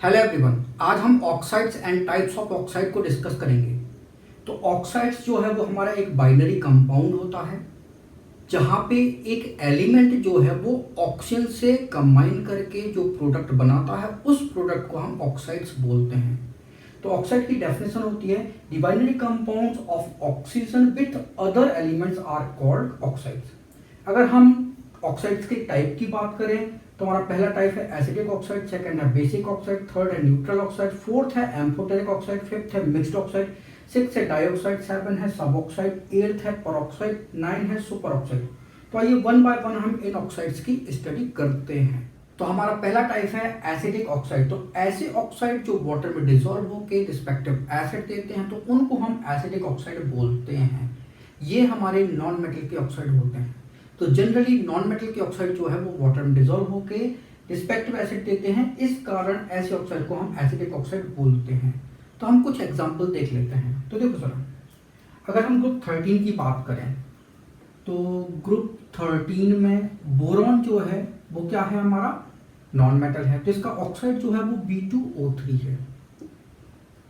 Hello everyone, आज हम oxides and types of oxide को डिस्कस करेंगे। तो ऑक्साइड्स जो है वो हमारा एक बाइनरी कंपाउंड होता है जहाँ पे एक एलिमेंट जो है वो ऑक्सीजन से कंबाइन करके जो प्रोडक्ट बनाता है उस प्रोडक्ट को हम ऑक्साइड्स बोलते हैं। तो ऑक्साइड की डेफिनेशन होती है the binary compounds of oxygen with other elements are called oxides. अगर हम ऑक्साइड्स के टाइप की बात करें तो हमारा पहला टाइप है एसिडिक ऑक्साइड, सेकंड है बेसिक ऑक्साइड, थर्ड है न्यूट्रल ऑक्साइड, फोर्थ है एम्फोटेरिक ऑक्साइड, फिफ्थ है मिक्स्ड ऑक्साइड, सिक्स है डाइऑक्साइड, सेवन है सब ऑक्साइड, एट्थ है परऑक्साइड, नाइन है सुपर ऑक्साइड। तो आइए वन बाय वन हम इन ऑक्साइड्स की स्टडी करते हैं। तो हमारा पहला टाइप है एसिडिक ऑक्साइड। तो ऐसे ऑक्साइड जो वाटर में डिसॉल्व होकर रिस्पेक्टिव एसिड देते हैं तो उनको हम एसिडिक ऑक्साइड बोलते हैं। ये हमारे नॉन मेटल के ऑक्साइड होते हैं। तो जनरली नॉन मेटल के ऑक्साइड जो है वो वाटर में डिसॉल्व होकर रिस्पेक्टिव एसिड देते हैं, इस कारण ऐसे ऑक्साइड को हम एसिडिक ऑक्साइड बोलते हैं। तो हम कुछ एग्जांपल देख लेते हैं। तो देखो सर, अगर हम ग्रुप 13 की बात करें तो ग्रुप 13 में बोरॉन जो है वो क्या है, हमारा नॉन मेटल है। तो इसका ऑक्साइड जो है वो B2O3 है।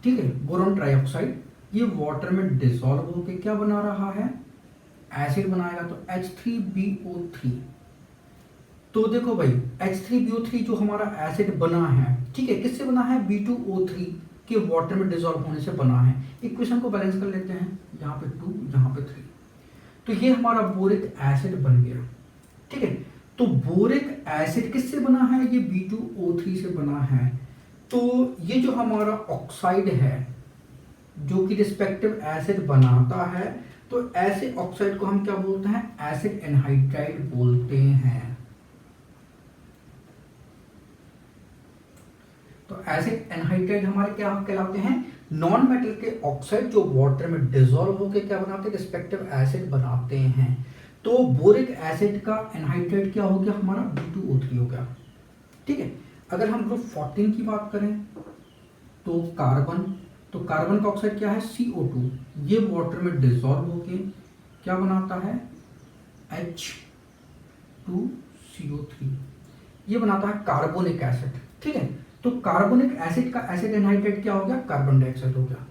ठीक है, बोरॉन ट्राइऑक्साइड ये वाटर में डिसॉल्व होकर क्या बना रहा है, एसिड बनाएगा। तो H3BO3। तो देखो भाई H3BO3 जो हमारा एसिड बना है, ठीक है, किससे बना है, B2O3 के वाटर में डिसॉल्व होने से बना है। इक्वेशन को बैलेंस कर लेते हैं, यहाँ पे 2 यहाँ पे 3। तो ये हमारा बोरिक एसिड बन गया। ठीक है, तो बोरिक एसिड किससे बना है, ये B2O3 से बना है। तो ये जो हमारा ऑक्साइड है जो कि रिस्पेक्टिव एसिड बनाता है, तो ऐसे ऑक्साइड को हम क्या बोलते हैं, एसिड एनहाइड्राइड बोलते हैं। तो एसिड एनहाइड्राइड हमारे क्या कहलाते हैं, नॉन मेटल के ऑक्साइड जो वाटर में डिसॉल्व होकर क्या बनाते हैं, रिस्पेक्टिव एसिड बनाते हैं। तो बोरिक एसिड का एनहाइड्राइड क्या हो गया, हमारा B2O3 हो गया। ठीक है, अगर हम ग्रुप 14 की बात करें तो कार्बन, तो कार्बन का ऑक्साइड क्या है, CO2। ये वाटर में डिसॉल्व होके क्या बनाता है, H2CO3। ये बनाता है कार्बोनिक एसिड। ठीक है, तो कार्बोनिक एसिड का एसिड एनहाइड्राइड क्या हो गया, कार्बन डाइऑक्साइड हो गया।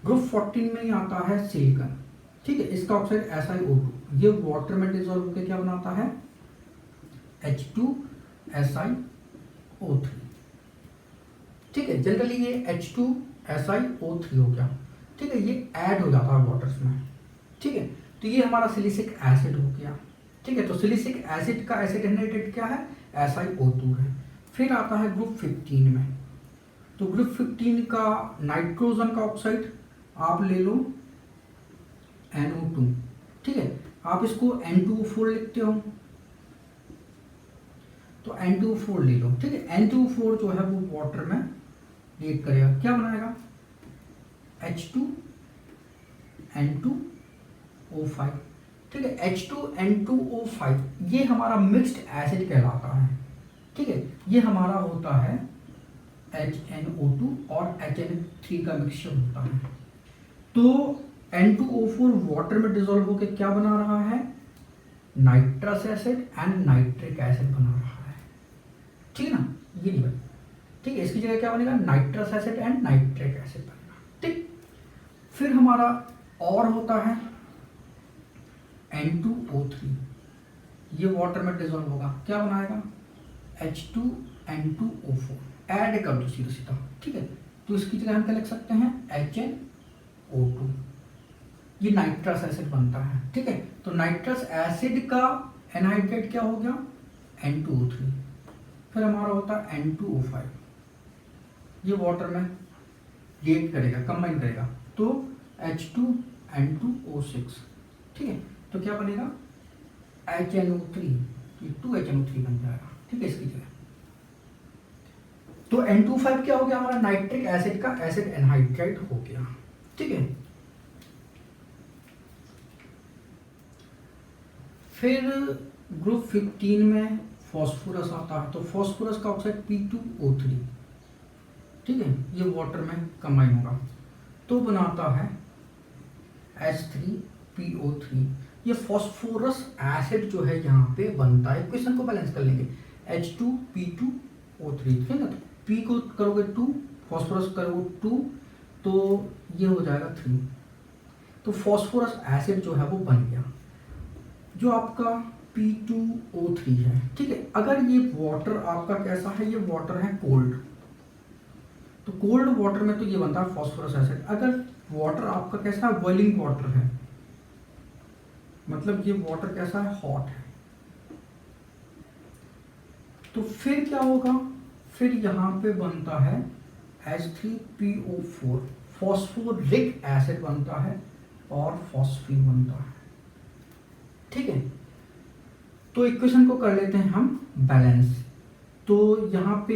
ग्रुप 14 में ही आता है सिलिकॉन। ठीक है, इसका ऑक्साइड SiO2। ये वाटर में डिसॉल्व होकर क्या बनाता है, H2SiO3। ठीक है, जनरली ये H2SiO3 हो गया। ठीक है, ये ऐड हो जाता है वाटर्स में। ठीक है, तो ये हमारा सिलिसिक एसिड हो गया। ठीक है, तो सिलिसिक एसिड का एसिड एनहाइड्राइड क्या है, SiO2 है। फिर आता है ग्रुप 15 में। तो ग्रुप 15 का नाइट्रोजन का ऑक्साइड आप ले लो NO2। ठीक है, आप इसको N2O4 लिखते हो तो N2O4 ले लो। ठीक है, N2O4 जो है वो वाटर में रिएक्ट करेगा, क्या बनाएगा, H2N2O5। ठीक है, H2N2O5 ये हमारा मिक्स्ड एसिड कहलाता है। ठीक है, ये हमारा होता है HNO2 और HN3 का मिक्सचर होता है। तो N2O4 वाटर में डिसॉल्व होकर क्या बना रहा है, nitrous acid and nitric acid बना रहा है। ठीक है ना, ये नहीं बना। ठीक है, इसकी जगह क्या बनेगा, nitrous acid and nitric acid बनेगा। ठीक, फिर हमारा और होता है N2O3। ये वाटर में डिसॉल्व होगा, क्या बनाएगा, H2N2O4। ऐड कर दो सीधा सीधा। ठीक है, तो इसकी जगह हम क्या लिख सकते हैं, HNO2। ये नाइट्रस एसिड बनता है। ठीक है, तो नाइट्रस एसिड का एनहाइड्राइड क्या हो गया, N2O3। फिर हमारा होता है N2O5। ये वाटर में रिएक्ट करेगा, कंबाइन करेगा, तो H2N2O6। ठीक है, तो क्या बनेगा, HNO3। ये 2HNO3 बन जाएगा। ठीक है, इसकी जगह तो N25 क्या हो गया, हमारा नाइट्रिक एसिड का एसिड एनहाइड्राइड हो गया। ठीक है, फिर ग्रुप 15 में फॉस्फोरस आता है। तो फॉस्फोरस का ऑक्साइड P2O3। ठीक है, ये वाटर में कंबाइन होगा तो बनाता है H3PO3। ये फॉस्फोरस एसिड जो है यहाँ पे बनता है। इक्वेशन को बैलेंस कर लेंगे, H2P2O3। ठीक है ना, पी को करोगे 2, फॉस्फोरस करोगे 2, तो ये हो जाएगा 3। तो फॉस्फोरस एसिड जो है वो बन गया, जो आपका P2O3 है। ठीक है, अगर ये वाटर आपका कैसा है, ये वाटर है कोल्ड, तो कोल्ड वाटर में तो ये बनता है फॉस्फोरस एसिड। अगर वाटर आपका कैसा है, बॉइलिंग वाटर है, मतलब ये वाटर कैसा है, हॉट है, तो फिर क्या होगा, फिर यहाँ पे बनता है H3PO4, फॉस्फोरिक एसिड बनता है और फॉस्फीन बनता है। ठीक है, तो इक्वेशन को कर लेते हैं हम बैलेंस। तो यहाँ पे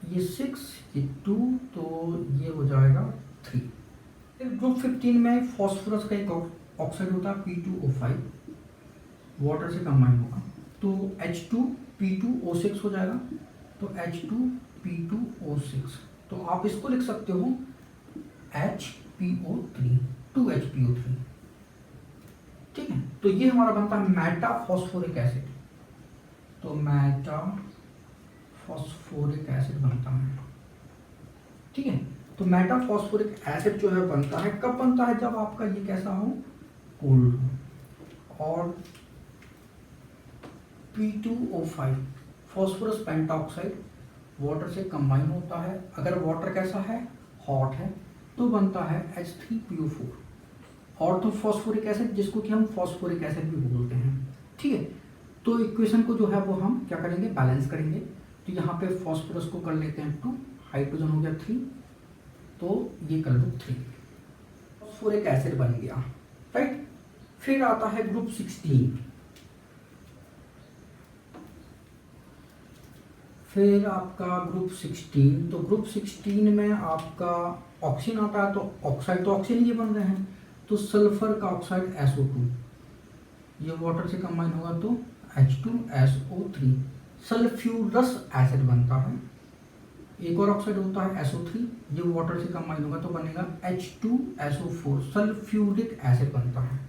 ये 6, ये 2, तो ये हो जाएगा 3। फिर ग्रुप 15 में फॉस्फोरस का एक ऑक्साइड होता है P2O5, वाटर से कंबाइन होगा, तो H2P2O6 हो जाएगा, तो H2P2O6। तो आप इसको लिख सकते हो HPO3, 2HPO3। ठीक है, तो ये हमारा बनता है मेटाफॉस्फोरिक एसिड। तो मेटाफॉस्फोरिक एसिड बनता है। ठीक है, तो मेटाफॉस्फोरिक एसिड जो है बनता है, कब बनता है, जब आपका ये कैसा हो, कोल्ड हो। और P2O5 फॉस्फोरस पेंटाऑक्साइड वाटर से कंबाइन होता है, अगर वाटर कैसा है, हॉट है, तो बनता है H3PO4, ऑर्थोफॉस्फोरिक एसिड, जिसको कि हम फॉस्फोरिक एसिड भी बोलते हैं। ठीक है, तो इक्वेशन को जो है वो हम क्या करेंगे, बैलेंस करेंगे। तो यहाँ पे फॉस्फोरस को कर लेते हैं 2, हाइड्रोजन हो गया 3, तो ये कर लो 3, फॉस्फोरिक एसिड बन गया। राइट, फिर आता है ग्रुप 16। फिर आपका ग्रुप 16, तो ग्रुप 16 में आपका ऑक्सीजन आता है, तो ऑक्साइड तो ऑक्सीजन ये बन रहे हैं, तो सल्फर का ऑक्साइड SO2, ये वाटर से कंबाइन होगा तो H2SO3, सल्फ्यूरस एसिड बनता है। एक और ऑक्साइड होता है SO3, ये वाटर से कंबाइन होगा तो बनेगा H2SO4, सल्फ्यूरिक एसिड बनता है।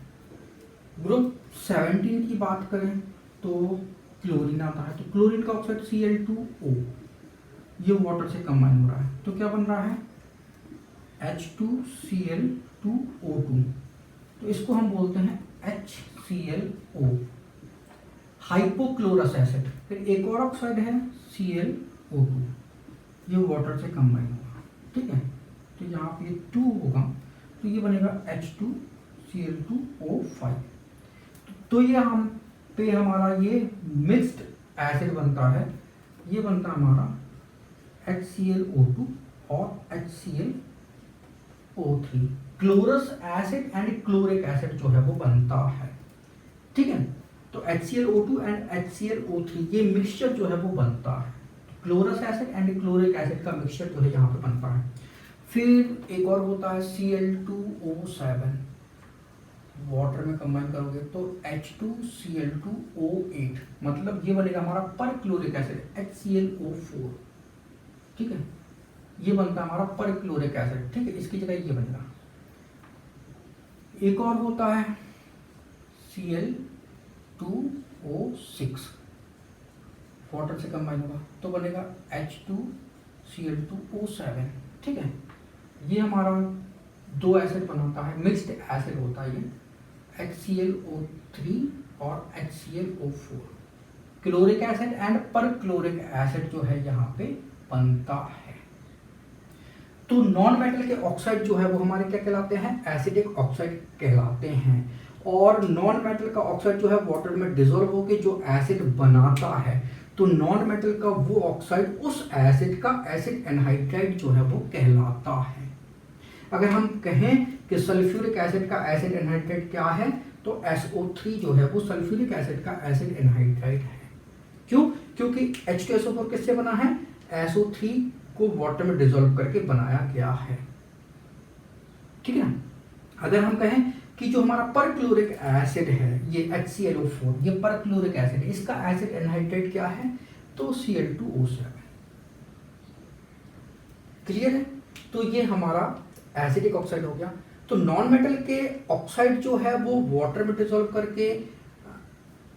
ग्रुप 17 की बात करें तो क्लोरीन आता है, तो क्लोरीन का ऑक्साइड Cl2O, ये वाटर से कंबाइन हो रहा है, तो क्या बन रहा है H2Cl2O2, तो इसको हम बोलते हैं HClO, हाइपोक्लोरस एसिड। फिर एक और ऑक्साइड है Cl2O2, ये वाटर से कंबाइन होगा। ठीक है, तो यहाँ पे 2 होगा, तो ये बनेगा H2Cl2O5। तो ये हम पे हमारा ये मिक्स्ड एसिड बनता है, ये बनता है हमारा HClO2 और HClO3, chlorous acid and chloric acid जो है वो बनता है। ठीक है, तो HClO2 एंड HClO3 ये मिक्सचर जो है वो बनता है, chlorous acid and chloric acid का मिक्सचर जो है यहाँ पे बनता है। फिर एक और होता है Cl2O7, वाटर में कंबाइन करोगे तो H2Cl2O8, मतलब ये बनेगा हमारा पर क्लोरिक एसिड HClO4। ठीक है, ये बनता है हमारा पर क्लोरिक एसिड। ठीक है, इसकी जगह ये बनेगा। एक और होता है Cl2O6, वाटर से कंबाइन होगा तो बनेगा H2Cl2O7। ठीक है, ये हमारा 2 एसिड बनाता है, मिक्स्ड एसिड होता है ये, HClO3 और HClO4, क्लोरिक एसिड एंड पर क्लोरिक एसिड जो है यहाँ पे बनता है। तो नॉन मेटल के ऑक्साइड जो है वो हमारे क्या कहलाते हैं, एसिडिक ऑक्साइड कहलाते हैं। और नॉन मेटल का ऑक्साइड जो है वाटर में डिसॉल्व होकर जो एसिड बनाता है, तो नॉन मेटल का वो ऑक्साइड उस एसिड का एसिड एनहाइड्राइड जो है वो कहलाता है। अगर हम कहें कि सल्फ्यूरिक एसिड का एसिड एनहाइड्राइड क्या है, तो SO3 जो है वो सल्फ्यूरिक एसिड का एसिड एनहाइड्राइड है। क्यों? क्योंकि H2SO4 किससे बना है, SO3 को वाटर में डिसॉल्व करके बनाया गया है। ठीक है ना। अगर हम कहें कि जो हमारा परक्लोरिक एसिड है, ये HClO4, ये परक्लोरिक एसिड है, इसका एसिड एनहाइड्राइड क्या है, तो Cl2O7। क्लियर है। तो ये हमारा एसिडिक ऑक्साइड हो गया। तो नॉन मेटल के ऑक्साइड जो है वो वाटर में डिसॉल्व करके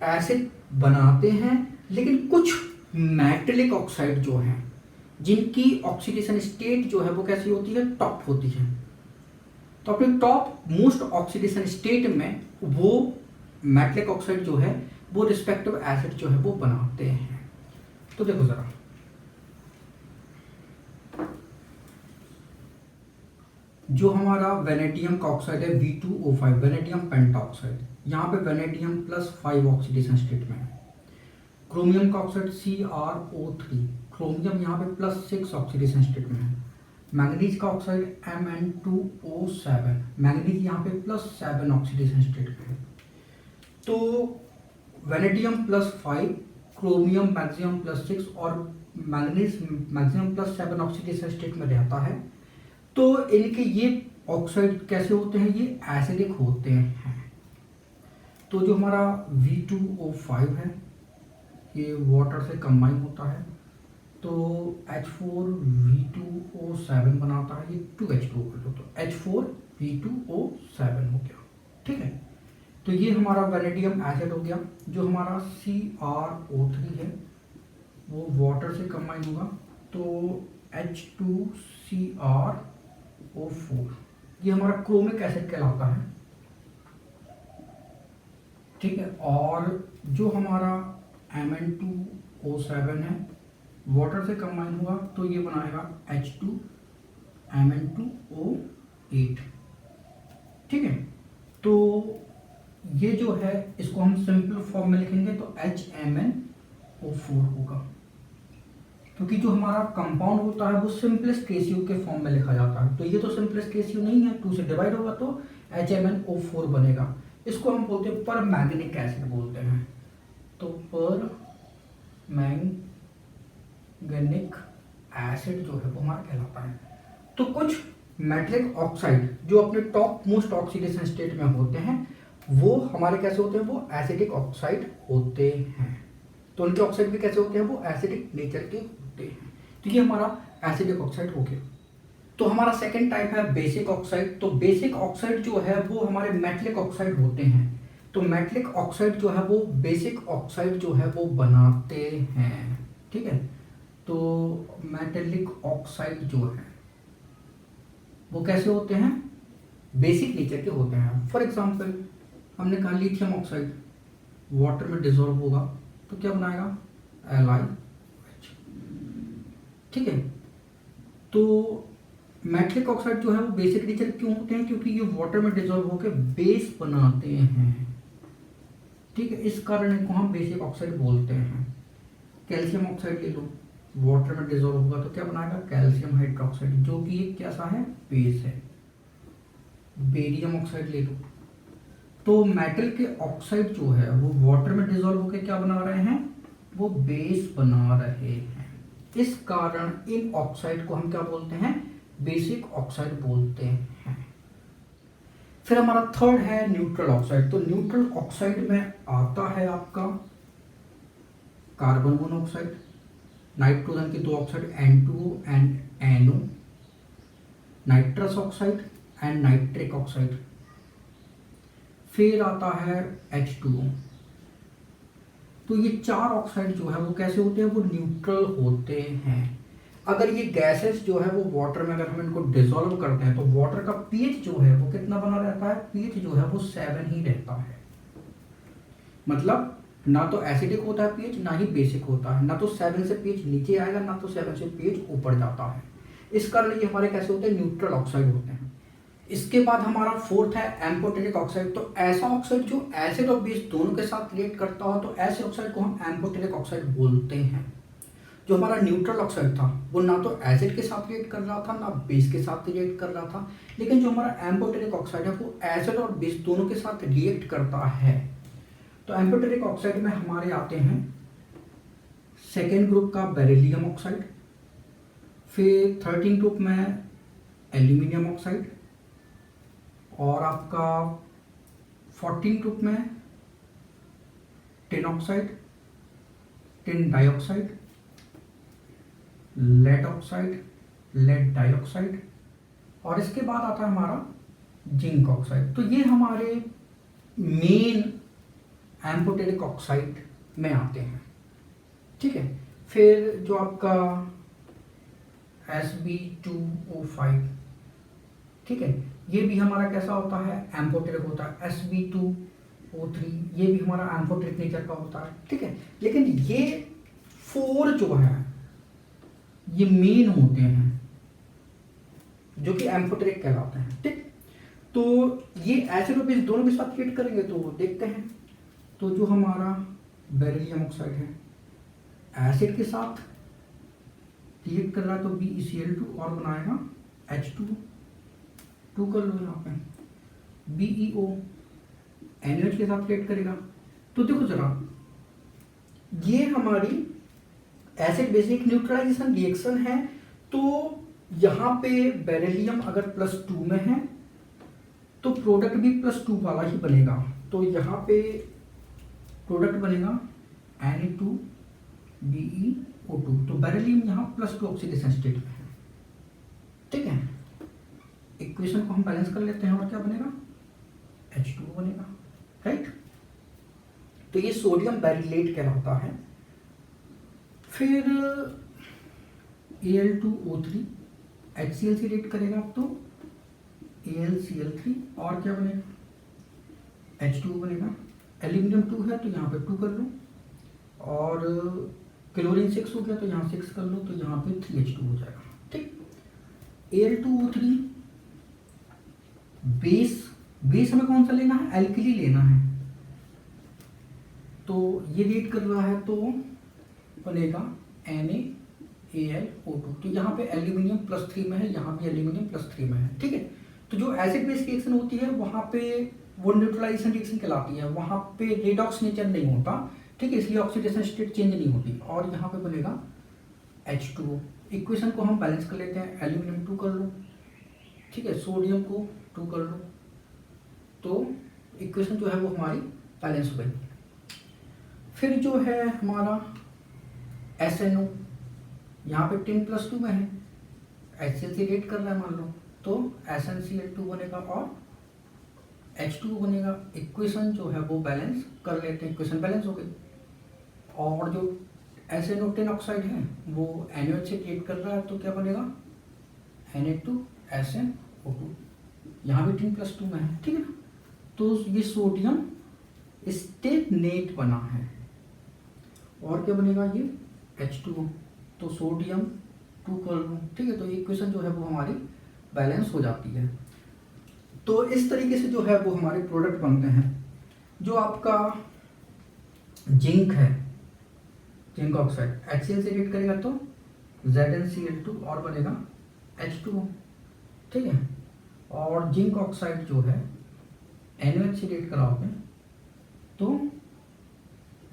एसिड बनाते हैं, लेकिन कुछ मेटेलिक ऑक्साइड जो हैं जिनकी ऑक्सीडेशन स्टेट जो है वो कैसी होती है, टॉप होती है। तो अपने टॉप मोस्ट ऑक्सीडेशन स्टेट में वो मेटलिक ऑक्साइड जो है वो रिस्पेक्टिव एसिड जो है वो बनाते हैं। तो देखो जरा, जो हमारा वेनेडियम का ऑक्साइड है V2O5, वेनेडियम पेंटाऑक्साइड, यहाँ पे वेनेडियम +5 ऑक्सीडेशन स्टेट में है। क्रोमियम का ऑक्साइड CrO3, क्रोमियम यहाँ पे +6 ऑक्सीडेशन स्टेट में है। मैंगनीज का ऑक्साइड Mn2O7, मैंगनीज यहाँ पे +7 ऑक्सीडेशन स्टेट में है। तो वेनेडियम +5, क्रोमियम मैक्सिमम +6 और मैंगनीज मैक्सिमम +7 ऑक्सीडेशन स्टेट में रहता है। तो इनके ये ऑक्साइड कैसे होते हैं, ये एसिडिक होते हैं। तो जो हमारा V2O5 है ये वाटर से कंबाइन होता है, तो H4V2O7 बनाता है, ये 2H2O कर दो, तो H4V2O7 हो गया। ठीक है, तो ये हमारा वेनेडियम एसिड हो गया। जो हमारा CrO3 है वो वाटर से कंबाइन होगा, तो H2CrO4, ये हमारा क्रोमिक एसिड कहलाता है। ठीक है, और जो हमारा Mn2O7 है वाटर से कंबाइन हुआ तो ये बनाएगा H2Mn2O8। ठीक है, तो ये जो है इसको हम सिंपल फॉर्म में लिखेंगे तो HMnO4 होगा, क्योंकि जो हमारा कंपाउंड होता है वो सिंपलेस्ट रेशियो के फॉर्म में लिखा जाता है। तो ये तो सिंपलेस्ट रेशियो नहीं है, 2 से डिवाइड होगा तो HMnO4 बनेगा। इसको हम बोलते हैं पर मैंगनिक एसिड बोलते हैं। तो पर मैंगनिक एसिड जो है वो हमारा कहलाता है। तो कुछ मेटलिक ऑक्साइड जो अपने टॉप मोस्ट ऑक्सीडेशन स्टेट में होते हैं वो हमारे कैसे होते हैं, वो एसिडिक ऑक्साइड होते हैं। तो उनके ऑक्साइड भी कैसे होते हैं, वो एसिडिक नेचर के होते हैं। तो ये हमारा एसिडिक ऑक्साइड हो गया। तो हमारा सेकेंड टाइप है बेसिक ऑक्साइड। तो बेसिक ऑक्साइड जो है वो हमारे मेटलिक ऑक्साइड होते हैं। तो मेटलिक ऑक्साइड जो है वो बेसिक ऑक्साइड जो है वो बनाते हैं। ठीक है, तो मेटलिक ऑक्साइड जो है वो कैसे होते हैं, बेसिक नेचर के होते हैं। फॉर एग्जांपल हमने कहा लिथियम ऑक्साइड वाटर में डिसॉल्व होगा तो क्या बनाएगा, LiOH। ठीक है, तो मेटलिक ऑक्साइड जो है वो बेसिक नेचर क्यों होते हैं, क्योंकि ये वाटर में डिसॉल्व होकर बेस बनाते हैं। ठीक है, इस कारण इनको हम बेसिक ऑक्साइड बोलते हैं। कैल्शियम ऑक्साइड ले लो, वाटर में डिसॉल्व होगा तो क्या बनाएगा, कैल्शियम हाइड्रोक्साइड, जो कि एक कैसा है, बेस है। बेरियम ऑक्साइड ले लो, तो मेटल के ऑक्साइड जो है वो वाटर में डिसॉल्व होकर क्या बना रहे हैं, वो बेस बना रहे हैं। इस कारण इन ऑक्साइड को हम क्या बोलते हैं, बेसिक ऑक्साइड बोलते हैं। फिर हमारा थर्ड है न्यूट्रल ऑक्साइड। तो न्यूट्रल ऑक्साइड में आता है आपका कार्बन मोनोऑक्साइड, नाइट्रोजन के 2 oxide N2O and NO, nitrous oxide and nitric oxide. फिर आता है H2O। तो ये 4 ऑक्साइड जो है वो कैसे होते हैं, वो न्यूट्रल होते हैं। अगर ये गैसेस जो है वो वाटर में अगर हम इनको डिसॉल्व करते हैं तो वाटर का पीएच जो है वो कितना बना रहता है, पीएच जो है वो 7 ही रहता है। मतलब ना तो एसिडिक होता है पीएच, ना ही बेसिक होता है। ना तो 7 से पीएच नीचे आएगा, ना तो 7 से पीएच ऊपर जाता है। इस कारण ये हमारे कैसे होते हैं, न्यूट्रल ऑक्साइड होते हैं। इसके बाद हमारा फोर्थ है एम्फोटेरिक ऑक्साइड। तो ऐसा ऑक्साइड जो एसिड और बेस दोनों के साथ रिएक्ट करता हो तो ऐसे ऑक्साइड को हम एम्फोटेरिक ऑक्साइड बोलते हैं। जो हमारा न्यूट्रल ऑक्साइड था वो ना तो एसिड के साथ रिएक्ट कर रहा था ना बेस के साथ रिएक्ट कर रहा था, लेकिन जो हमारा एम्फोटेरिक ऑक्साइड है वो एसिड और बेस दोनों के साथ रिएक्ट करता है। तो एम्फोटेरिक ऑक्साइड में हमारे आते हैं सेकेंड ग्रुप का बेरिलियम ऑक्साइड, फिर 13 ग्रुप में एल्यूमिनियम ऑक्साइड, और आपका 14 ग्रुप में tin oxide, tin dioxide, lead oxide, lead dioxide, और इसके बाद आता है हमारा जिंक ऑक्साइड। तो ये हमारे मेन एम्फोटेरिक ऑक्साइड में आते हैं। ठीक है, फिर जो आपका Sb2O5, ठीक है। ये भी हमारा कैसा होता है, एम्फोटेरिक होता है। Sb2O3 ये भी हमारा एम्फोटेरिक नेचर का होता है, ठीक है। लेकिन ये 4 जो है ये मेन होते हैं जो कि एम्फोटेरिक कहलाते हैं, ठीक। तो ये एसिड और बेस दोनों के साथ रिएक्ट करेंगे तो देखते हैं। तो जो हमारा बेरिलियम ऑक्साइड है एसिड के साथ रिएक्ट कर रहा है तो BeCl2 और बनाएगा H2 कर लो यहाँ पे। BeO NaOH के साथ रिएक्ट करेगा। तो देखो जरा, ये हमारी एसिड बेसिक न्यूट्रलाइजेशन रिएक्शन है। तो यहाँ पे बेरिलियम अगर +2 में है तो प्रोडक्ट भी +2 वाला ही बनेगा। तो यहाँ पे प्रोडक्ट बनेगा Na2BeO2। तो बेरिलियम यहाँ +2 ऑक्सीडेशन स्टेट में है, ठीक है। इक्वेशन को हम बैलेंस कर लेते हैं और क्या बनेगा, H2 बनेगा, राइट। तो ये सोडियम बेरिलेट कहलाता है। फिर Al2O3 HCl से रिएक्ट करेगा तो AlCl3 और क्या बनेगा, H2 बनेगा। एल्यूमिनियम 2 है तो यहाँ पे 2 कर लो, और क्लोरीन 6 हो गया तो यहाँ 6 कर लो, तो यहाँ पे 3H2 हो जाएगा, ठीक। Al2O3 बेस हमें कौन सा लेना है, एल्किली लेना है। तो ये रिएक्ट कर रहा है तो बनेगा NaAlO2। तो यहाँ पे एल्यूमिनियम +3 में है, यहाँ भी एल्यूमिनियम +3 में है, ठीक है। तो जो एसिड बेस रिएक्शन होती है वहाँ पे वो न्यूट्रलाइजेशन रिएक्शन कहलाती है, वहाँ पे रेडॉक्स नेचर नहीं होता, ठीक है। इसलिए ऑक्सीडेशन स्टेट चेंज नहीं होती। और यहाँ पे बनेगा H2O। इक्वेशन को हम बैलेंस कर लेते हैं। एल्यूमिनियम 2 कर लो, ठीक है, सोडियम को 2 कर लो, तो इक्वेशन जो है वो हमारी बैलेंस हो गई। फिर जो है हमारा SNO, यहाँ पे 10+2 में है, HCl से रिएक्ट कर रहा है मान लो, तो SnCl2 बनेगा और H2 बनेगा। इक्वेशन जो है वो बैलेंस कर लेते हैं, इक्वेशन बैलेंस हो गई। और जो SNO10 ऑक्साइड है वो NaOH से रिएक्ट कर रहा है तो क्या बनेगा, Na2SnO2, यहाँ भी 10+2 में है, ठीक है ना। तो ये सोडियम स्टेटनेट बना है। और क्या बनेगा, ये H2O, तो सोडियम 2 कर लूँ, ठीक है। तो ये इक्वेशन जो है वो हमारी बैलेंस हो जाती है। तो इस तरीके से जो है वो हमारे प्रोडक्ट बनते हैं। जो आपका जिंक है, जिंक ऑक्साइड HCl से रिएक्ट करेगा तो ZnCl2 और बनेगा H2O, ठीक है। और जिंक ऑक्साइड जो है NaOH से रिएक्ट कराओगे तो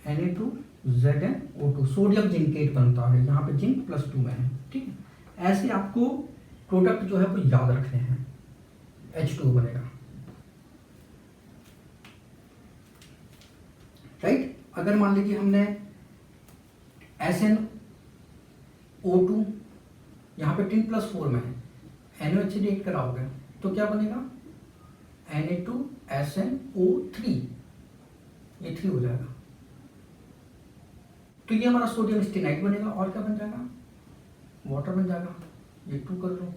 Na2ZnO2, सोडियम जिंकेट बनता है। यहाँ पे जिंक +2 में है, ठीक है। ऐसे आपको प्रोडक्ट जो है वो याद रखने हैं। H2O बनेगा, राइट। अगर मान लीजिए हमने SnO2 यहाँ पे 10+4 में है, NaOH से रिएक्ट कराओगे तो क्या बनेगा, Na2SnO3, ये 3 हो जाएगा। तो ये हमारा सोडियम स्टेनाइट बनेगा और क्या बन जाएगा, वाटर बन जाएगा। ये 2 कर लो,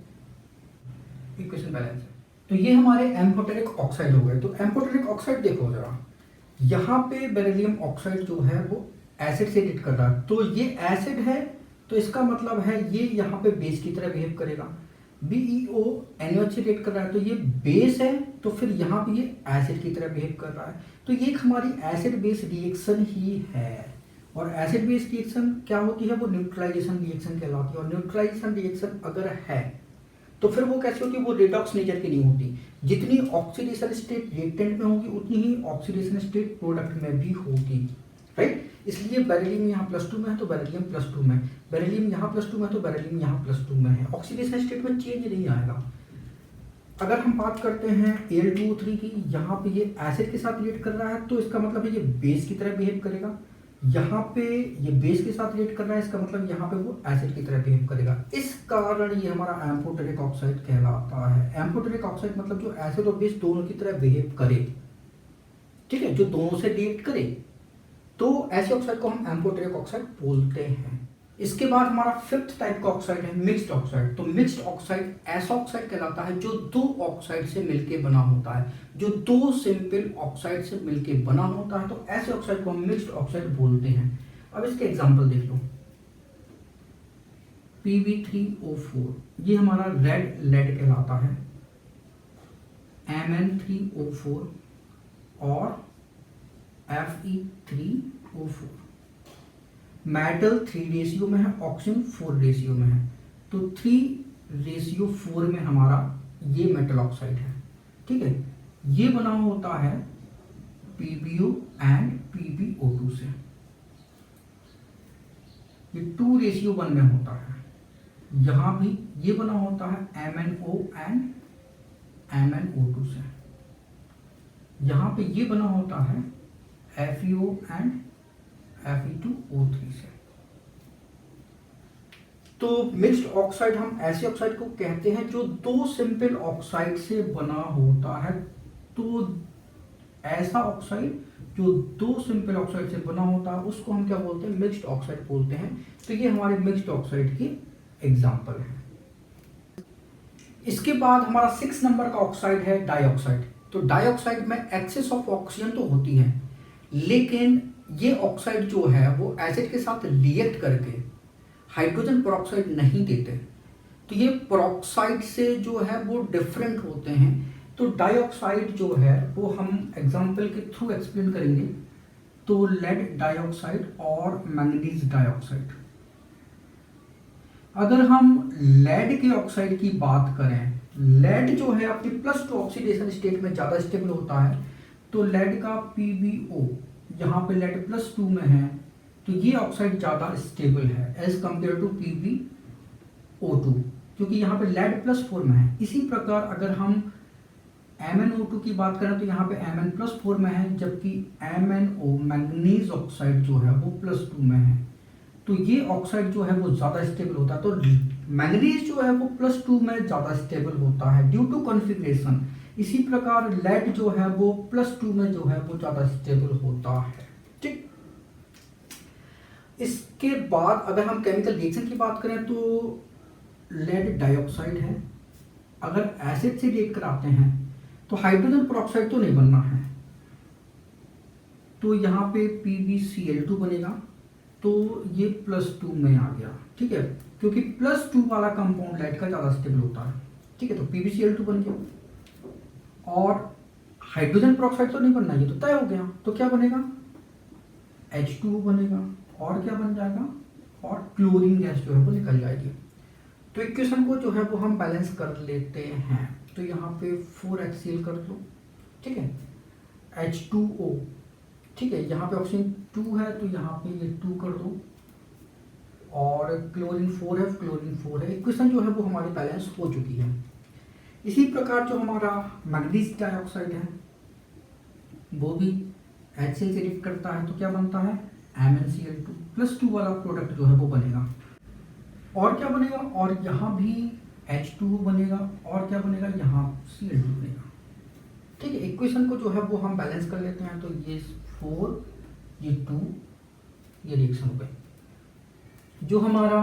इक्वेशन बैलेंस है। तो ये हमारे एम्फोटेरिक ऑक्साइड हो गए। तो एम्फोटेरिक ऑक्साइड देखो जरा, यहाँ पे बेरिलियम ऑक्साइड जो है वो एसिड से रिएक्ट कर रहा है, तो ये एसिड है तो इसका मतलब है ये यहाँ पे बेस की तरह बिहेव करेगा। BeO NaOH से रिएक्ट कर रहा है तो ये बेस है, तो फिर यहाँ पे ये एसिड की तरह बिहेव कर रहा है। तो ये एक हमारी एसिड बेस रिएक्शन ही है। और एसिड बेस रिएक्शन क्या होती है, वो न्यूट्रलाइजेशन रिएक्शन कहलाती है। और न्यूट्रलाइजेशन रिएक्शन अगर है तो फिर वो कैसी होती है, वो रेडॉक्स नेचर की नहीं होती। जितनी ऑक्सीडेशन स्टेट रिएक्टेंट में होगी उतनी ही ऑक्सीडेशन स्टेट प्रोडक्ट में भी होगी, राइट। इसलिए बेरिलियम यहाँ +2 में है तो बेरिलियम +2 में, बेरिलियम यहाँ +2 में है तो बेरिलियम यहाँ +2 में है। ऑक्सीडेशन स्टेट में चेंज नहीं आएगा। अगर हम बात करते हैं Al2O3 की, यहाँ पे ये एसिड के साथ रिएक्ट कर रहा है तो इसका मतलब है ये बेस की तरह बिहेव करेगा। यहाँ पे ये बेस के साथ रिएक्ट कर रहा है, इसका मतलब यहाँ पे वो एसिड की तरह बिहेव करेगा। इस कारण ये हमारा एम्फोटेरिक ऑक्साइड कहलाता है। एम्फोटेरिक ऑक्साइड मतलब जो एसिड और बेस दोनों की तरह बिहेव करे, ठीक है, जो दोनों से रिएक्ट करे, तो ऐसे ऑक्साइड को हम एम्फोटेरिक ऑक्साइड बोलते हैं। इसके बाद हमारा फिफ्थ टाइप का ऑक्साइड है मिक्स्ड ऑक्साइड। तो मिक्स्ड ऑक्साइड ऐसा ऑक्साइड कहलाता है जो दो ऑक्साइड से मिलके बना होता है, जो दो सिंपल ऑक्साइड से मिलके बना होता है। तो ऐसे ऑक्साइड को हम मिक्स्ड ऑक्साइड बोलते हैं। अब इसके एग्जांपल देख लो। Pb3O4 ये हमारा रेड लेड कहलाता है, Mn3O4 और Fe3O4। मेटल 3 रेशियो में है, ऑक्सीजन 4 रेशियो में है। तो 3:4 में हमारा ये मेटल ऑक्साइड है, ठीक है। ये बना होता है PbO एंड PbO2 से। ये 2:1 में होता है। यहां भी ये बना होता है MnO एंड MnO2 से। यहां पे ये बना होता है FeO एंड Fe2O3 से। तो मिक्स्ड ऑक्साइड हम ऐसे ऑक्साइड को कहते हैं जो दो सिंपल ऑक्साइड से बना होता है। तो ऐसा ऑक्साइड जो दो सिंपल ऑक्साइड से बना होता है उसको हम क्या बोलते हैं, मिक्स्ड ऑक्साइड बोलते हैं। तो ये हमारे मिक्स्ड ऑक्साइड की एग्जाम्पल है। इसके बाद हमारा 6 नंबर का ऑक्साइड है डाइऑक्साइड। तो डाइऑक्साइड में एक्सेस ऑफ ऑक्सीजन तो होती है, लेकिन ये ऑक्साइड जो है वो एसिड के साथ रिएक्ट करके हाइड्रोजन पेरोक्साइड नहीं देते। तो ये पेरोक्साइड से जो है वो डिफरेंट होते हैं। तो डाइऑक्साइड जो है वो हम एग्जाम्पल के थ्रू एक्सप्लेन करेंगे। तो लेड डाइऑक्साइड और मैंगनीज डाइऑक्साइड। अगर हम लेड के ऑक्साइड की बात करें, लेड जो है अपनी +2 ऑक्सीडेशन स्टेट में ज़्यादा स्टेबल होता है। तो लेड का PbO यहाँ पे लेड +2 में है, तो ये ऑक्साइड ज़्यादा स्टेबल है एज कंपेयर टू PbO2, क्योंकि यहाँ पे लेड +4 में है। इसी प्रकार अगर हम MnO2 की बात करें तो यहाँ पे Mn+4 में है, जबकि MnO मैंगनीज ऑक्साइड जो है वो +2 में है। तो ये ऑक्साइड जो है वो ज़्यादा स्टेबल होता है। तो मैंगनीज जो है वो +2 में ज़्यादा स्टेबल होता है ड्यू टू कॉन्फ़िगरेशन। इसी प्रकार लेड जो है वो +2 में जो है वो ज़्यादा स्टेबल होता है, ठीक। इसके बाद अगर हम केमिकल रिएक्शन की बात करें तो लेड डाइऑक्साइड है। अगर एसिड से रिएक्ट कराते हैं तो हाइड्रोजन पेरोक्साइड तो नहीं बनना है, तो यहाँ पे PbCl2 बनेगा। तो ये +2 में आ गया, ठीक है, क्योंकि +2 वाला कंपाउंड लेड का ज़्यादा स्टेबल होता है, ठीक है। तो PbCl2 बन गया। और हाइड्रोजन पेरोक्साइड तो नहीं बनना, ये तो तय हो गया। तो क्या बनेगा, H2O बनेगा। और क्या बन जाएगा, और क्लोरीन गैस जो है वो निकल जाएगी। तो इक्वेशन को जो है वो हम बैलेंस कर लेते हैं। तो यहाँ पे 4HCl कर दो, ठीक है, H2O, ठीक है। यहाँ पे ऑक्सीजन 2 है तो यहाँ पे ये 2 कर दो, और क्लोरीन 4 है, क्लोरीन 4 है। इक्वेशन जो है वो हमारी बैलेंस हो चुकी है। इसी प्रकार जो हमारा मैंगनीज डाइऑक्साइड है वो भी HCl से रिएक्ट करता है, तो क्या बनता है MnCl2 +2 वाला प्रोडक्ट जो है वो बनेगा। और क्या बनेगा, और यहाँ भी H2O बनेगा, और क्या बनेगा, यहाँ Cl2 बनेगा, ठीक है। इक्वेशन को जो है वो हम बैलेंस कर लेते हैं। तो ये 4, ये 2, ये रिएक्शन हो गई। जो हमारा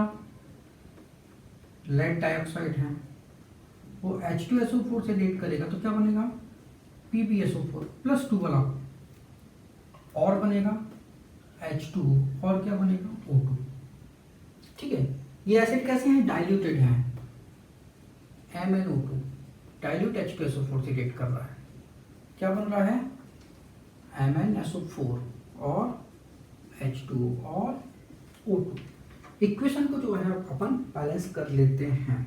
लेड डाइऑक्साइड है वो H2SO4 से रिएक्ट करेगा, तो क्या बनेगा PbSO4 +2 वाला, और बनेगा H2O, और क्या बनेगा O2, ठीक है। ये एसिड कैसे हैं, डाइल्यूटेड हैं। MnO2 डाइल्यूट H2SO4 से रिएक्ट कर रहा है, क्या बन रहा है MnSO4 और H2O और O2। इक्वेशन को जो है अपन बैलेंस कर लेते हैं।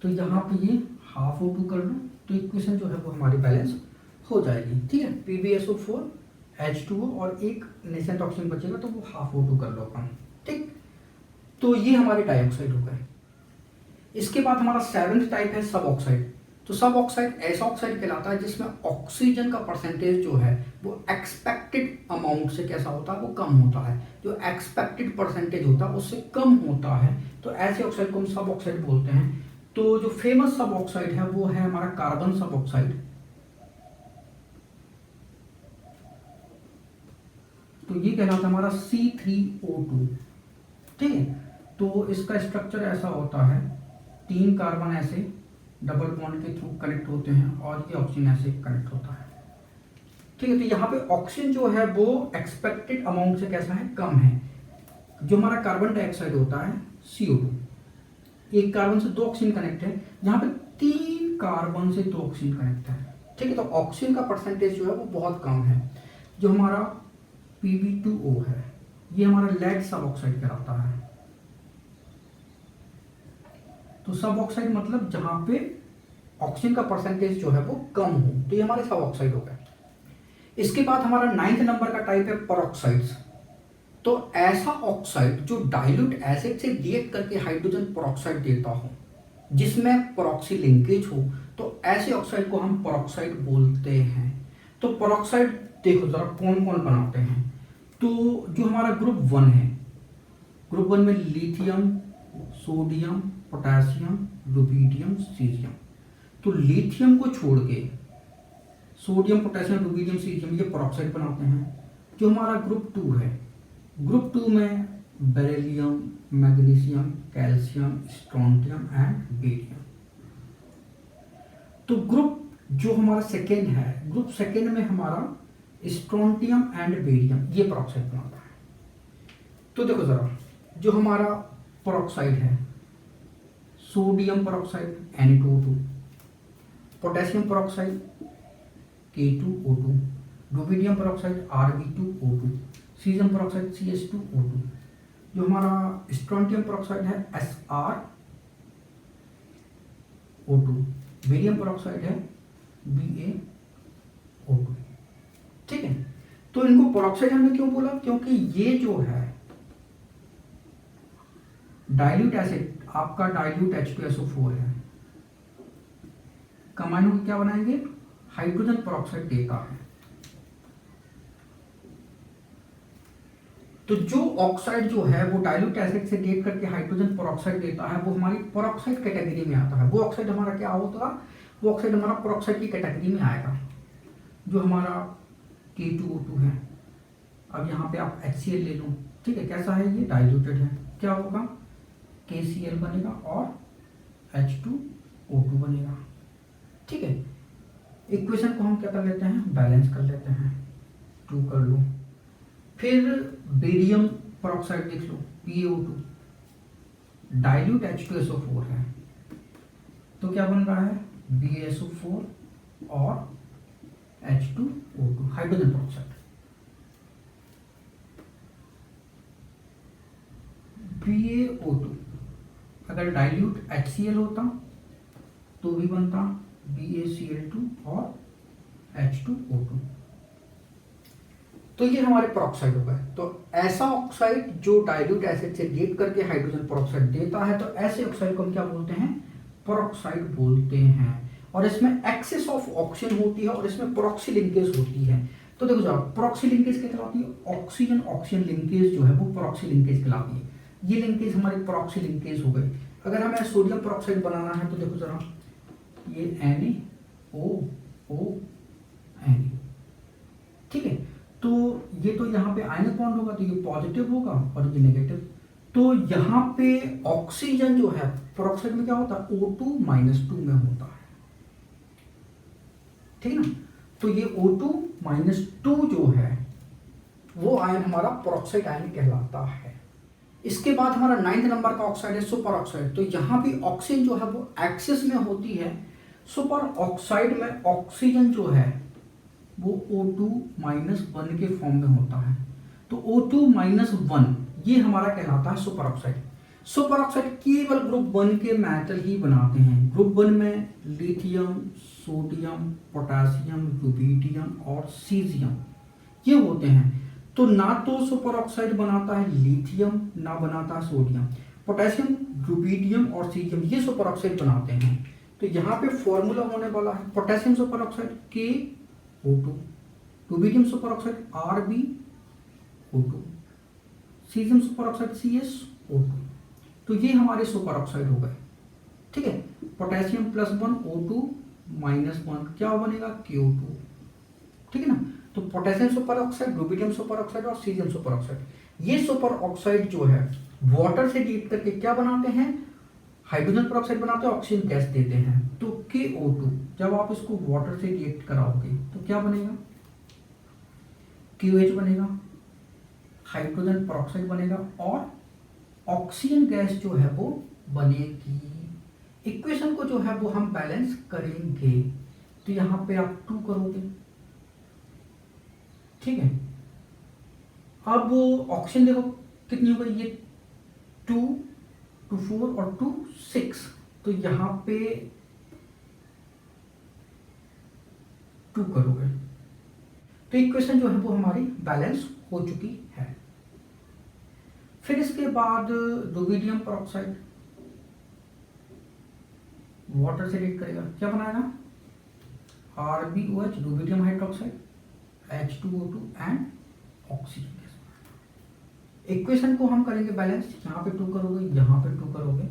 तो यहाँ पे ये हाफ O2 कर लो, तो इक्वेशन जो है वो हमारी बैलेंस हो जाएगी, ठीक है। PbSO4 H2O और एक नेसेंट ऑक्सीजन बचेगा, तो वो हाफ O2 कर लो अपन, ठीक। तो ये हमारे डाइऑक्साइड हो गए। इसके बाद हमारा 7th टाइप है सब ऑक्साइड। तो सब ऑक्साइड ऐसा ऑक्साइड कहलाता है जिसमें ऑक्सीजन का परसेंटेज जो है वो एक्सपेक्टेड अमाउंट से कैसा होता है, वो कम होता है। जो एक्सपेक्टेड परसेंटेज होता है उससे कम होता है, तो ऐसे ऑक्साइड को हम सब ऑक्साइड बोलते हैं। तो जो फेमस सब ऑक्साइड है वो है हमारा कार्बन सब ऑक्साइड। तो ये कहलाता है हमारा C3O2। ठीक है। तो इसका स्ट्रक्चर ऐसा होता है, 3 कार्बन ऐसे डबल बॉन्ड के थ्रू कनेक्ट होते हैं और ये ऑक्सीजन ऐसे कनेक्ट होता है। ठीक है। तो यहाँ पे ऑक्सीजन जो है वो एक्सपेक्टेड अमाउंट से कैसा है, कम है। जो हमारा कार्बन डाइऑक्साइड होता है CO2, एक कार्बन से 2 ऑक्सीजन कनेक्ट है, यहाँ पे 3 कार्बन से 2 ऑक्सीजन कनेक्ट है। ठीक है। तो ऑक्सीजन का परसेंटेज जो है वो बहुत कम है। जो हमारा Pb2O है, ये हमारा लेड सब ऑक्साइड कहलाता है। तो सब ऑक्साइड मतलब जहां पे ऑक्सीजन का परसेंटेज जो है वो कम हो, तो ये हमारे सब ऑक्साइड हो गए। इसके बाद हमारा 9th नंबर का टाइप है परऑक्साइड्स। तो ऐसा ऑक्साइड जो डाइल्यूट एसिड से रिएक्ट करके हाइड्रोजन परऑक्साइड देता हो, जिसमें परऑक्सी लिंकेज हो, तो ऐसे ऑक्साइड को हम परऑक्साइड बोलते हैं। तो परऑक्साइड देखो जरा कौन कौन बनाते हैं। तो जो हमारा ग्रुप 1 है, ग्रुप 1 में lithium, sodium, potassium, rubidium, caesium. तो लिथियम को छोड़ के सोडियम, पोटेशियम, रुबिडियम, सीजियम ये परऑक्साइड बनाते हैं। जो हमारा ग्रुप 2 है, ग्रुप 2 में beryllium, magnesium, calcium, strontium and barium. तो ग्रुप जो हमारा सेकेंड है, ग्रुप सेकेंड में हमारा स्ट्रोंटियम एंड बेरियम ये परऑक्साइड बनाता है। तो देखो जरा, जो हमारा परऑक्साइड है, sodium peroxide Na2O2, potassium peroxide K2O2, rubidium peroxide Rb2O2, caesium peroxide CS2O2। जो हमारा स्ट्रोंटियम परऑक्साइड है SrO2, बेरियम परऑक्साइड है BaO2। ठीक है। तो इनको परऑक्साइड हमने क्यों बोला, क्योंकि ये जो है डाइल्यूट एसिड, आपका डाइल्यूट H2SO4 है, कंबाइन होकर क्या बनाएंगे, हाइड्रोजन परऑक्साइड देता है। तो जो ऑक्साइड जो है वो डाइल्यूट एसिड से रिएक्ट करके हाइड्रोजन परऑक्साइड देता है, वो हमारी परऑक्साइड कैटेगरी में आता है। वो ऑक्साइड हमारा क्या होता है, वो ऑक्साइड हमारा परऑक्साइड की कैटेगरी में आएगा। जो हमारा K2O2 है, अब यहाँ पे आप HCl ले लो, ठीक है, कैसा है, ये डाइल्यूटेड है, क्या होगा, KCl बनेगा और H2O2 बनेगा। ठीक है। इक्वेशन को हम क्या कर लेते हैं, बैलेंस कर लेते हैं, 2 कर लो। फिर बेरियम परऑक्साइड देख लो, BaO2, डाइल्यूट H2SO4 है, तो क्या बन रहा है, BaSO4 और H2O2, हाइड्रोजन परऑक्साइड। BaO2 अगर डाइल्यूट HCl होता तो भी बनता BaCl2 और H2O2। तो ये हमारे परऑक्साइड हो गए। तो ऐसा ऑक्साइड जो डाइल्यूट एसिड से रिएक्ट करके हाइड्रोजन परऑक्साइड देता है, तो ऐसे ऑक्साइड को हम क्या बोलते हैं, परऑक्साइड बोलते हैं। और इसमें एक्सेस ऑफ ऑक्सीजन होती है और इसमें परऑक्सी लिंकेज होती है। तो देखो जाओ, परऑक्सी लिंकेज क्या कहलाती है, ऑक्सीजन ऑक्सीजन लिंकेज जो है वो परऑक्सी लिंकेज कहलाती है। ये लिंकेज हमारी परऑक्सी लिंकेज हो गई। अगर हमें सोडियम परऑक्साइड बनाना है तो देखो जरा, ये NaOO, ठीक है। तो ये तो यहाँ पे आयनिक बॉन्ड होगा, तो ये पॉजिटिव होगा और ये नेगेटिव। तो यहाँ पे ऑक्सीजन जो है परऑक्साइड में क्या होता है, O2-2 में होता है, ठीक ना। तो ये O2-2 जो है वो आयन हमारा परऑक्साइड आयन कहलाता है। इसके बाद हमारा 9th नंबर का ऑक्साइड है सुपर ऑक्साइड। तो यहाँ भी ऑक्सीजन जो है वो एक्सिस में होती है। सुपर ऑक्साइड में ऑक्सीजन जो है वो O2-1 के फॉर्म में होता है। तो O2-1 ये हमारा कहलाता है सुपर ऑक्साइड। सुपर ऑक्साइड केवल ग्रुप 1 के मेटल ही बनाते हैं। ग्रुप 1 में लिथियम, सोडियम, पोटेशियम, रुबिडियम और सीजियम ये होते हैं। तो ना तो सुपर ऑक्साइड बनाता है लिथियम, ना बनाता है सोडियम। पोटेशियम, रुबिडियम और सीजियम ये सुपर ऑक्साइड बनाते हैं। तो यहाँ पे फॉर्मूला होने वाला है potassium super oxide KO2, rubidium super oxide RbO2, caesium super oxide CsO2। तो ये हमारे सुपर ऑक्साइड हो गए, ठीक है। पोटेशियम +1 O2-1 क्या बनेगा, KO2, ठीक है ना। तो potassium super oxide, rubidium super oxide और सीजियम सुपर ऑक्साइड, ये सुपर ऑक्साइड जो है वाटर से रिएक्ट करके क्या बनाते हैं, हाइड्रोजन पेरोक्साइड बनाते हैं, ऑक्सीजन गैस देते हैं। तो KO2 जब आप इसको वाटर से रिएक्ट कराओगे तो क्या बनेगा, KOH बनेगा, हाइड्रोजन पेरोक्साइड बनेगा और ऑक्सीजन गैस जो है वो बनेगी। इक्वेशन को जो है वो हम बैलेंस करेंगे। तो यहां पे आप 2 करोगे, ठीक है। अब ऑक्सीजन देखो कितनी हो गई, ये 2 2 4 और 2 6, तो यहां पे 2 करोगे तो इक्वेशन जो है वो हमारी बैलेंस हो चुकी है। फिर इसके बाद रुबिडियम पेरोक्साइड वाटर से रिएक्ट करेगा, क्या बनाएगा, RbOH rubidium hydroxide, H2O2 and oxygen gas. Equation को हम करेंगे बैलेंस, यहाँ पे 2 करोगे, यहाँ पे 2 करोगे,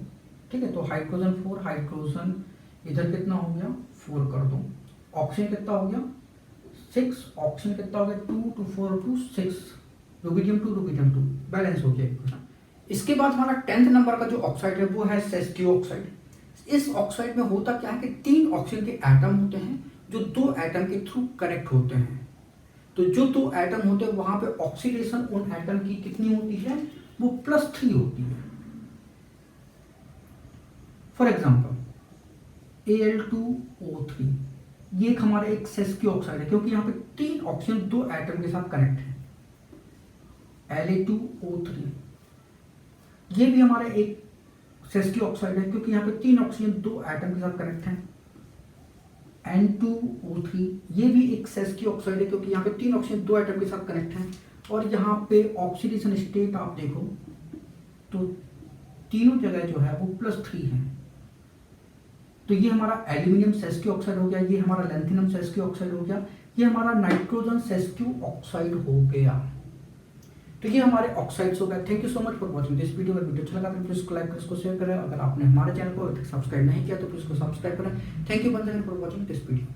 ठीक है। तो हाइड्रोजन 4, हाइड्रोजन इधर कितना हो गया 4 कर दो, ऑक्सीजन कितना हो गया 6, ऑक्सीजन कितना हो गया 2 2 4 2 6, रुबिडियम 2 रुबिडियम 2, बैलेंस हो गया इक्वेशन। इसके बाद हमारा 10th नंबर का जो ऑक्साइड है वो है सेस्कियो ऑक्साइड। इस ऑक्साइड में होता क्या है कि 3 ऑक्सीजन के एटम होते हैं जो 2 एटम के थ्रू कनेक्ट होते हैं। तो जो 2 एटम होते हैं वहां पे ऑक्सीडेशन उन एटम की कितनी होती है, वो +3 होती है। फॉर एग्जांपल Al2O3, ये एक हमारा एक सेस्कियो ऑक्साइड है क्योंकि यहाँ पे 3 ऑक्सीजन 2 एटम के साथ कनेक्ट है। La2O3 ये भी हमारा एक सेस्कियो ऑक्साइड है क्योंकि यहाँ पे 3 ऑक्सीजन 2 एटम के साथ कनेक्ट है। N2O3 ये भी एक सेस्कियो ऑक्साइड है क्योंकि यहाँ पे 3 ऑक्सीजन 2 एटम के साथ कनेक्ट है। और यहाँ पे ऑक्सीडेशन स्टेट आप देखो तो तीनों जगह जो है वो +3 है। तो ये हमारा एल्यूमिनियम सेस्कियो ऑक्साइड हो गया, ये हमारा लैंथियम सेस्कियो ऑक्साइड हो गया, ये हमारा नाइट्रोजन सेस्कियो ऑक्साइड हो गया। तो ये हमारे ऑक्साइड्स हो गए। Thank you so much for watching this video. अगर वीडियो अच्छा लगा तो प्लीज इसको लाइक करें, इसको शेयर करें। अगर आपने हमारे चैनल को अभी तक सब्सक्राइब नहीं किया तो प्लीज इसको सब्सक्राइब करें। Thank you once again for watching this video.